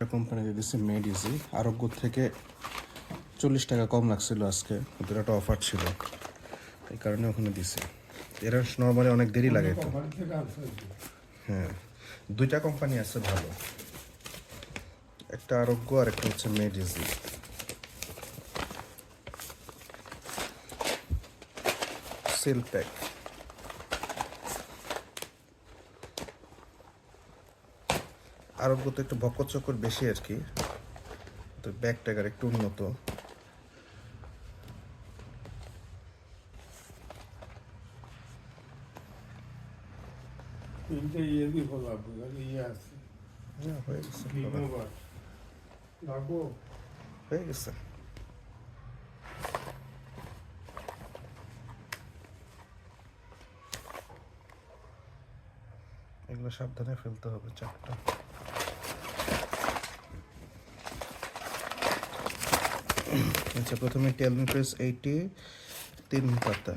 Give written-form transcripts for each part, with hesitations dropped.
কোম্পানিতে দিচ্ছে made easy. আরোগ্য থেকে 40 টাকা কম লাগছিল আজকে, ওদের একটা অফার ছিল, এই কারণে ওখানে দিছে। এরা নর্মালি অনেক দেরি লাগে তো। হ্যাঁ, দুইটা কোম্পানি আছে ভালো, একটা আরোগ্য আর একটা হচ্ছে মেড ইজি। সেল প্যাক আরোগ্য তো একটু বকর চক্কর বেশি আর কি, তো ব্যাগ ট্যাগার একটু উন্নত। তিনটে ইয়ে দিয়ে লাগবে, ইয়ে আছে হয়ে গেছে, রিমুভার লাগবো। হয়ে গেছে। এগুলো সাবধানে ফেলতে হবে, চারটা। আচ্ছা, প্রথমে টেলমি প্রেস 80 3 পাতা।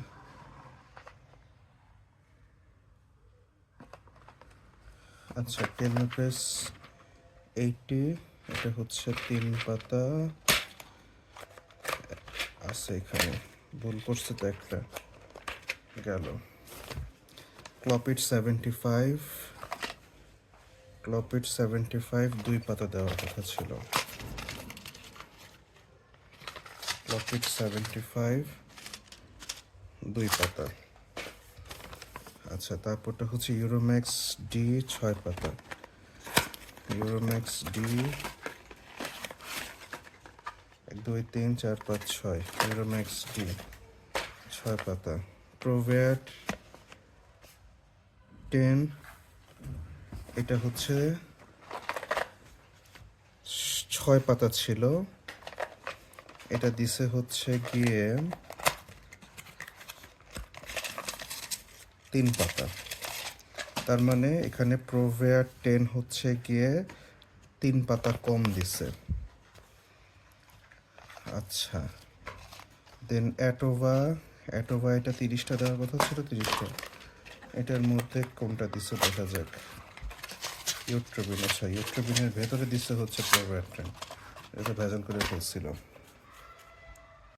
আচ্ছা, টেলমি প্রেস 80 এটা হচ্ছে 3 পাতা আছে, এখানে ভুল করছে তো একটা, গেল। ক্লপিট 75, ক্লপিট 75 2 পাতা দেওয়ার কথা ছিল। ক্লপিট 75 2 পাতা। আচ্ছা, তারপরটা হচ্ছে ইউরোম্যাক্স ডি 6 পাতা। ইউরোম্যাক্স ডি 1 2 3 4 5 6, ইউরোম্যাক্স ডি 6 পাতা। প্রোভেট 10 এটা হচ্ছে 6 পাতা ছিল, এটা দিছে হচ্ছে গিয়ে 3 পাতা। তার মানে এখানে প্রোভেয়ার 10 হচ্ছে গিয়ে 3 পাতা কম দিছে। আচ্ছা, দেন অ্যাটোভা এটা 30টা দেওয়ার কথা ছিল, 30টা। এটার মধ্যে কোনটা দিছে দেখা যাক। ইউট্রোবিন, আচ্ছা ইউট্রোবিনের ভেতরে দিছে হচ্ছে প্রোভেয়ার 10, এটা ভেজাল করে ফেলছিল।